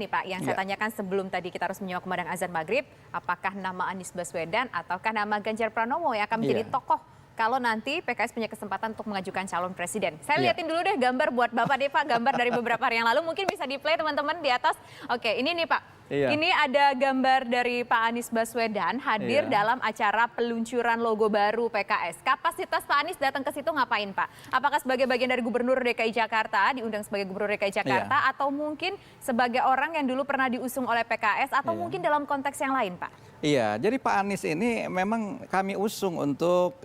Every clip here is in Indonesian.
nih Pak, yang saya tanyakan sebelum tadi kita harus menyimak kumandang azan maghrib, apakah nama Anies Baswedan ataukah nama Ganjar Pranowo yang akan menjadi tokoh kalau nanti PKS punya kesempatan untuk mengajukan calon presiden. Saya liatin dulu deh gambar buat Bapak deh Pak, gambar dari beberapa hari yang lalu, mungkin bisa di-play teman-teman di atas. Oke, ini nih Pak. Ini ada gambar dari Pak Anies Baswedan hadir dalam acara peluncuran logo baru PKS. Kapasitas Pak Anies datang ke situ ngapain Pak? Apakah sebagai bagian dari Gubernur DKI Jakarta, diundang sebagai Gubernur DKI Jakarta, atau mungkin sebagai orang yang dulu pernah diusung oleh PKS, atau mungkin dalam konteks yang lain Pak? Iya, jadi Pak Anies ini memang kami usung untuk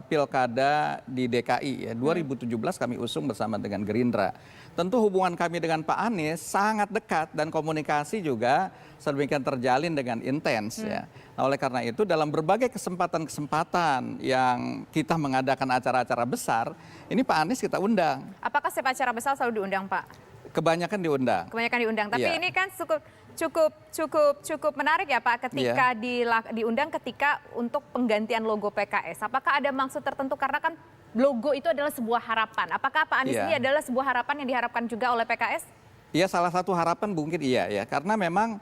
pilkada di DKI ya. 2017 kami usung bersama dengan Gerindra. Tentu hubungan kami dengan Pak Anies sangat dekat dan komunikasi juga sedemikian terjalin dengan intens ya. Nah, oleh karena itu dalam berbagai kesempatan-kesempatan yang kita mengadakan acara-acara besar, ini Pak Anies kita undang. Apakah setiap acara besar selalu diundang Pak? Kebanyakan diundang. Kebanyakan diundang, tapi ini kan cukup menarik ya Pak ketika diundang ketika untuk penggantian logo PKS. Apakah ada maksud tertentu karena kan logo itu adalah sebuah harapan. Apakah Pak Anies ini adalah sebuah harapan yang diharapkan juga oleh PKS? Iya, salah satu harapan mungkin iya ya, karena memang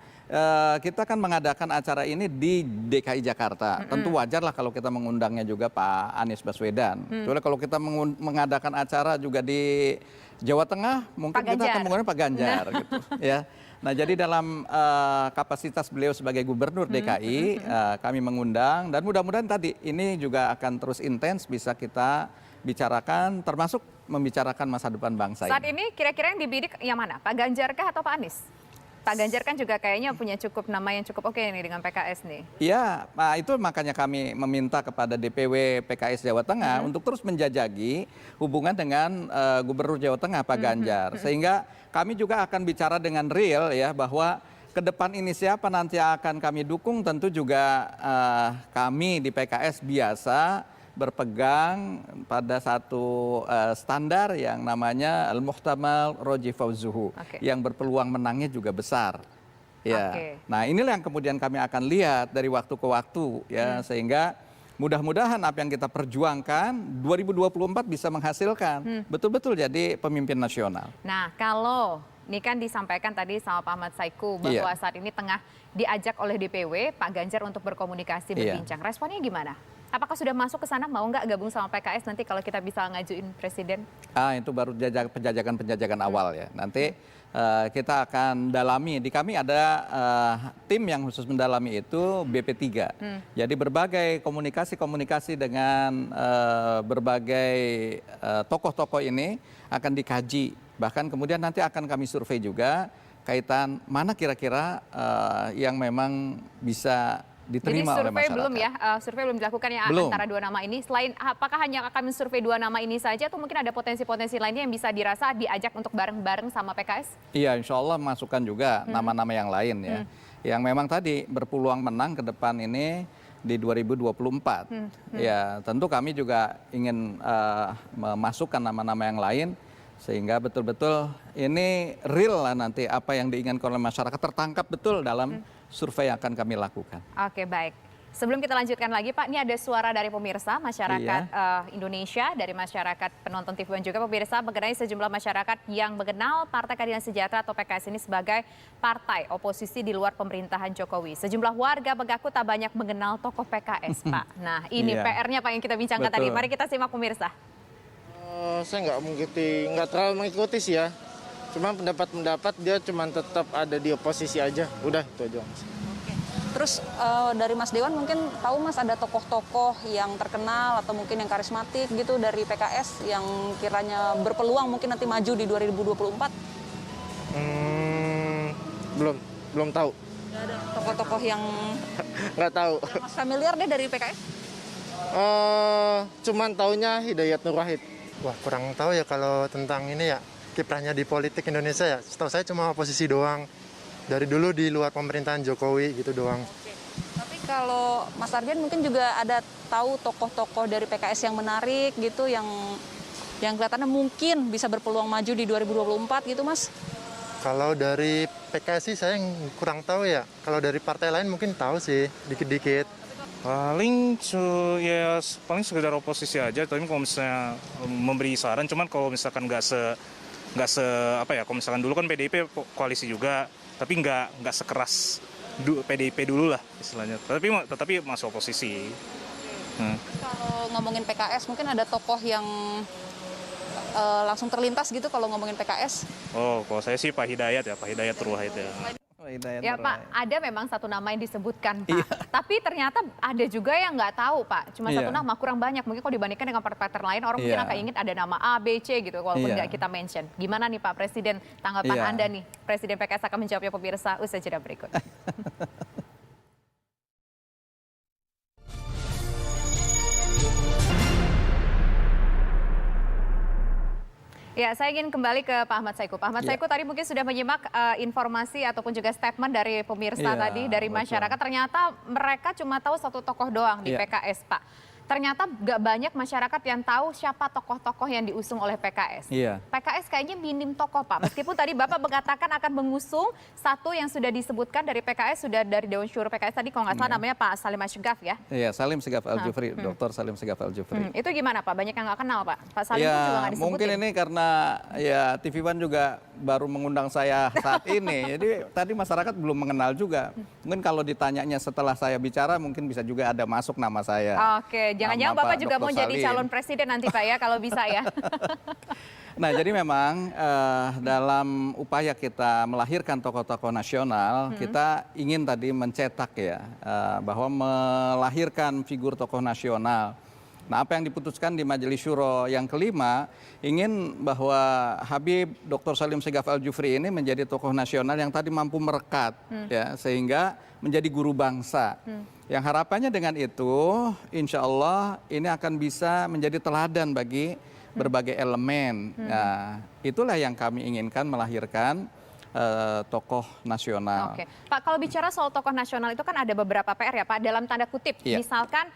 kita kan mengadakan acara ini di DKI Jakarta. Tentu wajar lah kalau kita mengundangnya juga Pak Anies Baswedan. Soalnya kalau kita mengadakan acara juga di Jawa Tengah, mungkin kita akan mengundang Pak Ganjar gitu ya. Nah, jadi dalam kapasitas beliau sebagai Gubernur DKI, kami mengundang dan mudah-mudahan tadi ini juga akan terus intens bisa kita bicarakan, termasuk membicarakan masa depan bangsa ini. Saat ini kira-kira yang dibidik yang mana? Pak Ganjar kah atau Pak Anies? Pak Ganjar kan juga kayaknya punya nama yang cukup oke nih dengan PKS nih. Iya, nah itu makanya kami meminta kepada DPW PKS Jawa Tengah untuk terus menjajaki hubungan dengan Gubernur Jawa Tengah Pak Ganjar. Sehingga kami juga akan bicara dengan real ya bahwa ke depan ini siapa nanti akan kami dukung, tentu juga kami di PKS biasa berpegang pada satu standar yang namanya Al-Muhtamal Roji Fauzuhu, yang berpeluang menangnya juga besar. Ya. Nah, inilah yang kemudian kami akan lihat dari waktu ke waktu ya, sehingga mudah-mudahan apa yang kita perjuangkan 2024 bisa menghasilkan betul-betul jadi pemimpin nasional. Nah, kalau ini kan disampaikan tadi sama Pak Ahmad Saiku bahwa saat ini tengah diajak oleh DPW Pak Ganjar untuk berkomunikasi berbincang. Responnya gimana? Apakah sudah masuk ke sana, mau nggak gabung sama PKS nanti kalau kita bisa ngajuin presiden? Itu baru penjajakan awal ya. Nanti kita akan dalami. Di kami ada tim yang khusus mendalami itu BP3. Jadi berbagai komunikasi dengan berbagai tokoh-tokoh ini akan dikaji. Bahkan kemudian nanti akan kami survei juga kaitan mana kira-kira yang memang bisa diterima oleh masyarakat. Jadi survei belum ya, survei belum dilakukan ya antara dua nama ini. Selain apakah hanya akan mensurvei dua nama ini saja atau mungkin ada potensi-potensi lainnya yang bisa dirasa diajak untuk bareng-bareng sama PKS? Iya, insya Allah masukkan juga nama-nama yang lain ya. Yang memang tadi berpeluang menang ke depan ini di 2024. Ya, tentu kami juga ingin memasukkan nama-nama yang lain sehingga betul-betul ini real lah nanti apa yang diinginkan oleh masyarakat tertangkap betul dalam survei yang akan kami lakukan. Oke, baik. Sebelum kita lanjutkan lagi Pak, ini ada suara dari pemirsa masyarakat Indonesia, dari masyarakat penonton TV dan juga pemirsa mengenai sejumlah masyarakat yang mengenal Partai Keadilan Sejahtera atau PKS ini sebagai partai oposisi di luar pemerintahan Jokowi. Sejumlah warga mengaku tak banyak mengenal tokoh PKS Pak. Nah, ini PR-nya Pak yang kita bincangkan tadi. Mari kita simak pemirsa. Saya nggak terlalu mengikuti sih ya. Cuma pendapat dia cuma tetap ada di oposisi aja. Udah itu aja Mas. Oke. Terus dari Mas Dewan mungkin tahu Mas ada tokoh-tokoh yang terkenal atau mungkin yang karismatik gitu dari PKS yang kiranya berpeluang mungkin nanti maju di 2024? Belum tahu. Nggak ada tokoh-tokoh yang nggak tahu. Yang Mas familiar deh dari PKS? Cuman taunya Hidayat Nur Wahid. Wah, kurang tahu ya kalau tentang ini ya, kiprahnya di politik Indonesia ya. Setahu saya cuma oposisi doang. Dari dulu di luar pemerintahan Jokowi gitu doang. Oke. Tapi kalau Mas Ardian mungkin juga ada tahu tokoh-tokoh dari PKS yang menarik gitu, yang kelihatannya mungkin bisa berpeluang maju di 2024 gitu Mas? Kalau dari PKS sih saya kurang tahu ya. Kalau dari partai lain mungkin tahu sih, dikit-dikit. Paling sekedar oposisi aja, tapi kalau misalnya memberi saran, cuman kalau misalkan nggak se apa ya, kalau misalkan dulu kan PDIP koalisi juga, tapi nggak sekeras PDIP dulu lah istilahnya. Tetapi masuk oposisi. Kalau ngomongin PKS, mungkin ada tokoh yang langsung terlintas gitu kalau ngomongin PKS? Oh, kalau saya sih Pak Hidayat ya, Pak Hidayat Nur Wahid ya. Ya Pak, ada memang satu nama yang disebutkan Pak. Tapi ternyata ada juga yang nggak tahu Pak. Cuma satu nama kurang banyak. Mungkin kalau dibandingkan dengan partai lain, orang mungkin akan ingin ada nama A, B, C gitu. Walaupun nggak kita mention. Gimana nih Pak Presiden, tanggapan Anda nih? Presiden PKS akan menjawabnya pemirsa usai jeda berikut. Ya, saya ingin kembali ke Pak Ahmad Saiku. Pak Ahmad Saiku tadi mungkin sudah menyimak informasi ataupun juga statement dari pemirsa tadi, dari masyarakat. Ternyata mereka cuma tahu satu tokoh doang di PKS, Pak. Ternyata gak banyak masyarakat yang tahu siapa tokoh-tokoh yang diusung oleh PKS. PKS kayaknya minim tokoh, Pak. Meskipun tadi Bapak mengatakan akan mengusung satu yang sudah disebutkan dari PKS, sudah dari Dewan Syuro PKS tadi, kalau nggak salah namanya Pak Salim Asghaf ya? Iya, Salim Segaf Al-Jufri, Dr. Salim Segaf Al-Jufri. Itu gimana Pak? Banyak yang nggak kenal Pak? Pak Salim pun juga nggak disebutin. Mungkin ini karena ya TV One juga baru mengundang saya saat ini. Jadi tadi masyarakat belum mengenal juga. Mungkin kalau ditanyanya setelah saya bicara mungkin bisa juga ada masuk nama saya. Oke, jangan-jangan Bapak juga mau jadi calon presiden nanti Pak ya, kalau bisa ya. Nah, jadi memang dalam upaya kita melahirkan tokoh-tokoh nasional, kita ingin tadi mencetak ya, bahwa melahirkan figur tokoh nasional. Nah, apa yang diputuskan di Majelis Syuro yang kelima, ingin bahwa Habib Dr. Salim Segaf Al-Jufri ini menjadi tokoh nasional yang tadi mampu merekat, ya, sehingga menjadi guru bangsa. Yang harapannya dengan itu, insya Allah ini akan bisa menjadi teladan bagi berbagai elemen. Nah, itulah yang kami inginkan melahirkan tokoh nasional. Oke, Pak, kalau bicara soal tokoh nasional itu kan ada beberapa PR ya Pak, dalam tanda kutip. Misalkan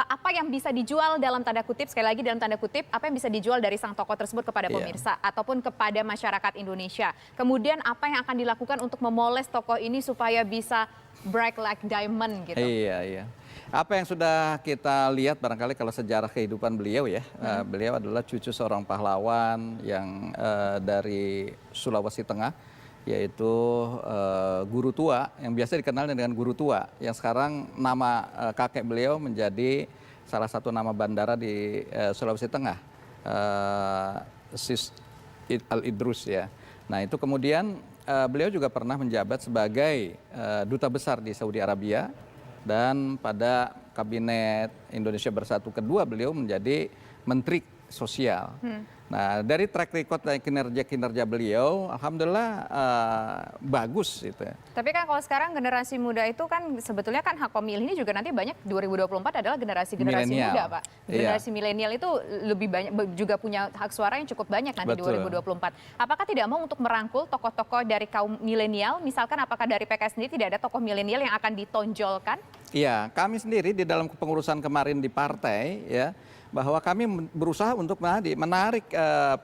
apa yang bisa dijual dalam tanda kutip, sekali lagi dalam tanda kutip, apa yang bisa dijual dari sang tokoh tersebut kepada pemirsa ataupun kepada masyarakat Indonesia. Kemudian apa yang akan dilakukan untuk memoles tokoh ini supaya bisa bright like diamond gitu. Iya. Apa yang sudah kita lihat barangkali kalau sejarah kehidupan beliau ya, beliau adalah cucu seorang pahlawan yang dari Sulawesi Tengah, yaitu Guru Tua, yang biasa dikenal dengan Guru Tua, yang sekarang nama kakek beliau menjadi salah satu nama bandara di Sulawesi Tengah, Sis Al-Idrus ya. Nah, itu kemudian beliau juga pernah menjabat sebagai duta besar di Saudi Arabia, dan pada Kabinet Indonesia Bersatu kedua beliau menjadi Menteri Sosial. Nah, dari track record dan kinerja beliau, alhamdulillah bagus itu. Tapi kan kalau sekarang generasi muda itu kan sebetulnya kan hak pemilih ini juga nanti banyak 2024 adalah generasi muda, Pak. Generasi milenial itu lebih banyak juga punya hak suara yang cukup banyak nanti 2024. Apakah tidak mau untuk merangkul tokoh-tokoh dari kaum milenial? Misalkan apakah dari PKS sendiri tidak ada tokoh milenial yang akan ditonjolkan? Iya, kami sendiri di dalam kepengurusan kemarin di partai ya, bahwa kami berusaha untuk menarik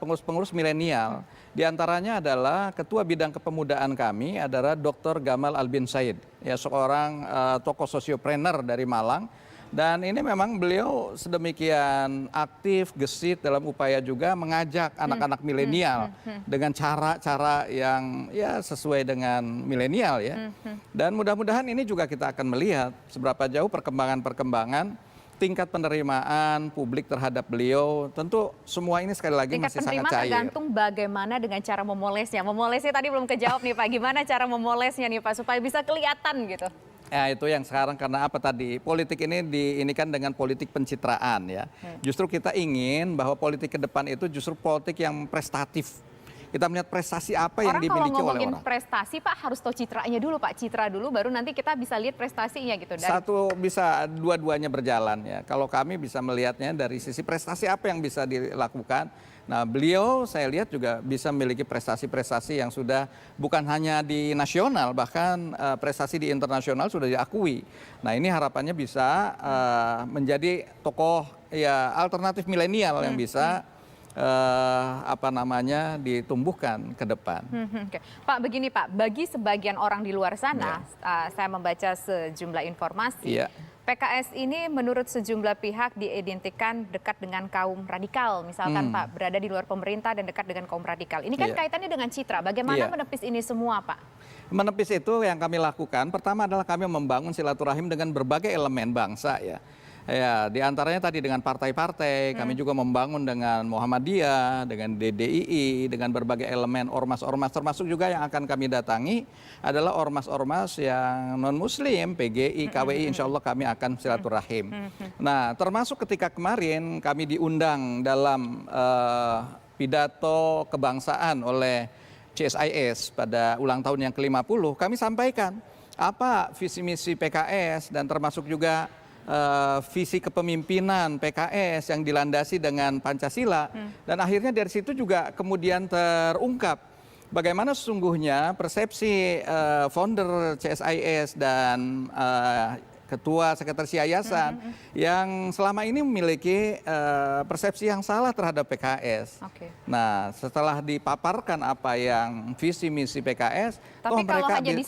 pengurus-pengurus milenial. Di antaranya adalah Ketua Bidang Kepemudaan kami adalah Dr. Gamal Albin Said, ya, seorang tokoh sosiopreneur dari Malang. Dan ini memang beliau sedemikian aktif, gesit dalam upaya juga mengajak anak-anak milenial dengan cara-cara yang ya sesuai dengan milenial ya. Dan mudah-mudahan ini juga kita akan melihat seberapa jauh perkembangan tingkat penerimaan publik terhadap beliau. Tentu semua ini sekali lagi masih sangat cair. Tingkat penerimaan tergantung bagaimana dengan cara memolesnya. Memolesnya tadi belum kejawab nih Pak. Gimana cara memolesnya nih Pak supaya bisa kelihatan gitu? Ya, itu yang sekarang karena apa tadi? Politik ini diinikan dengan politik pencitraan ya. Justru kita ingin bahwa politik ke depan itu justru politik yang prestatif. Kita melihat prestasi apa yang dimiliki oleh orang. Kalau ngomongin prestasi Pak harus tahu citranya dulu Pak. Citra dulu baru nanti kita bisa lihat prestasinya gitu. Satu bisa dua-duanya berjalan ya. Kalau kami bisa melihatnya dari sisi prestasi apa yang bisa dilakukan. Nah, beliau saya lihat juga bisa memiliki prestasi-prestasi yang sudah bukan hanya di nasional, bahkan prestasi di internasional sudah diakui. Nah, ini harapannya bisa menjadi tokoh ya alternatif milenial yang bisa ditumbuhkan ke depan. Pak, begini Pak, bagi sebagian orang di luar sana, saya membaca sejumlah informasi PKS ini menurut sejumlah pihak diidentikan dekat dengan kaum radikal, misalkan Pak, berada di luar pemerintah dan dekat dengan kaum radikal. Ini kan kaitannya dengan citra, bagaimana menepis ini semua Pak? Menepis itu yang kami lakukan, pertama adalah kami membangun silaturahim dengan berbagai elemen bangsa ya. Ya, di antaranya tadi dengan partai-partai, kami juga membangun dengan Muhammadiyah, dengan DDII, dengan berbagai elemen ormas-ormas, termasuk juga yang akan kami datangi adalah ormas-ormas yang non-muslim, PGI, KWI, insya Allah kami akan silaturahim. Nah, termasuk ketika kemarin kami diundang dalam pidato kebangsaan oleh CSIS pada ulang tahun yang ke-50, kami sampaikan apa visi misi PKS dan termasuk juga visi kepemimpinan PKS yang dilandasi dengan Pancasila. Dan akhirnya dari situ juga kemudian terungkap bagaimana sesungguhnya persepsi founder CSIS dan ketua sekretaris yayasan yang selama ini memiliki persepsi yang salah terhadap PKS. Nah, setelah dipaparkan apa yang visi misi PKS, tapi kalau hanya di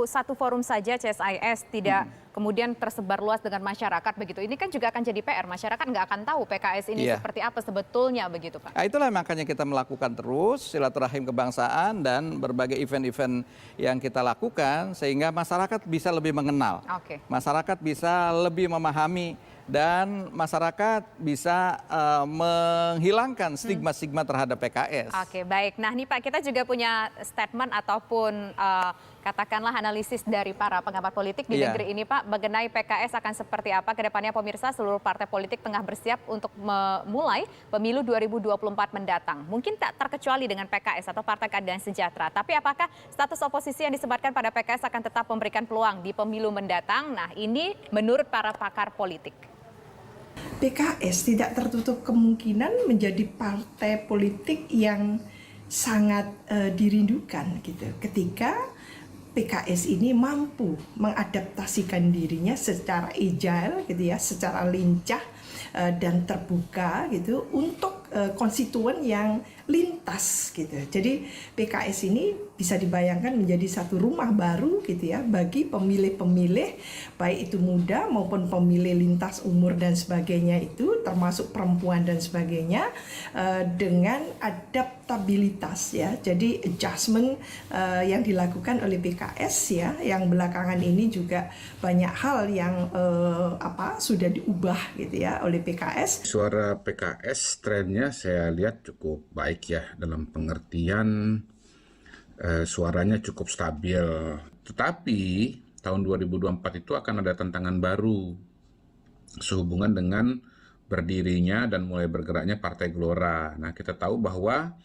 satu forum saja CSIS tidak kemudian tersebar luas dengan masyarakat begitu. Ini kan juga akan jadi PR, masyarakat nggak akan tahu PKS ini seperti apa sebetulnya begitu Pak. Nah, itulah makanya kita melakukan terus silaturahim kebangsaan dan berbagai event-event yang kita lakukan sehingga masyarakat bisa lebih mengenal. Masyarakat bisa lebih memahami dan masyarakat bisa menghilangkan stigma-stigma terhadap PKS. Oke, baik. Nah, nih Pak, kita juga punya statement ataupun katakanlah analisis dari para pengamat politik di negeri ini Pak, mengenai PKS akan seperti apa ke depannya pemirsa. Seluruh partai politik tengah bersiap untuk memulai pemilu 2024 mendatang. Mungkin tak terkecuali dengan PKS atau Partai Keadilan Sejahtera. Tapi apakah status oposisi yang disematkan pada PKS akan tetap memberikan peluang di pemilu mendatang? Nah, ini menurut para pakar politik. PKS tidak tertutup kemungkinan menjadi partai politik yang sangat dirindukan gitu ketika PKS ini mampu mengadaptasikan dirinya secara agile gitu ya, secara lincah dan terbuka gitu untuk konstituen yang lintas gitu. Jadi PKS ini bisa dibayangkan menjadi satu rumah baru gitu ya bagi pemilih-pemilih baik itu muda maupun pemilih lintas umur dan sebagainya itu termasuk perempuan dan sebagainya dengan adaptabilitas ya. Jadi adjustment yang dilakukan oleh PKS ya yang belakangan ini juga banyak hal yang sudah diubah gitu ya oleh PKS. Suara PKS trennya saya lihat cukup baik ya dalam pengertian suaranya cukup stabil. Tetapi tahun 2024 itu akan ada tantangan baru sehubungan dengan berdirinya dan mulai bergeraknya Partai Gelora. Nah, kita tahu bahwa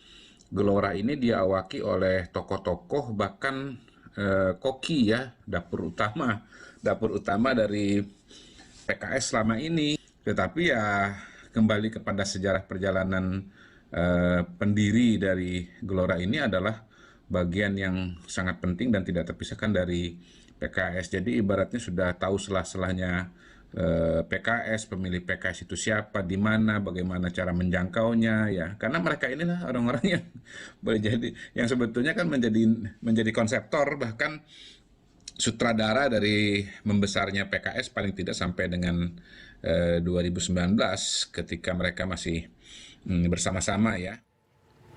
Gelora ini diawaki oleh tokoh-tokoh bahkan koki ya, dapur utama dari PKS selama ini. Tetapi ya kembali kepada sejarah perjalanan pendiri dari Gelora ini adalah bagian yang sangat penting dan tidak terpisahkan dari PKS. Jadi ibaratnya sudah tahu selah-selahnya PKS, pemilih PKS itu siapa, di mana, bagaimana cara menjangkaunya ya. Karena mereka inilah orang-orang yang menjadi yang sebetulnya kan menjadi konseptor bahkan sutradara dari membesarnya PKS paling tidak sampai dengan 2019 ketika mereka masih bersama-sama ya.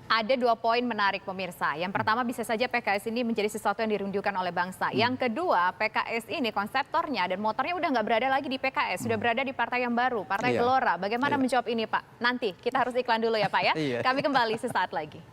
Ada 2 poin menarik pemirsa. Yang pertama bisa saja PKS ini menjadi sesuatu yang dirindukan oleh bangsa. Yang kedua PKS ini konseptornya dan motornya udah nggak berada lagi di PKS. Sudah berada di partai yang baru, Partai Gelora. Bagaimana menjawab ini Pak? Nanti kita harus iklan dulu ya Pak ya. Kami kembali sesaat lagi.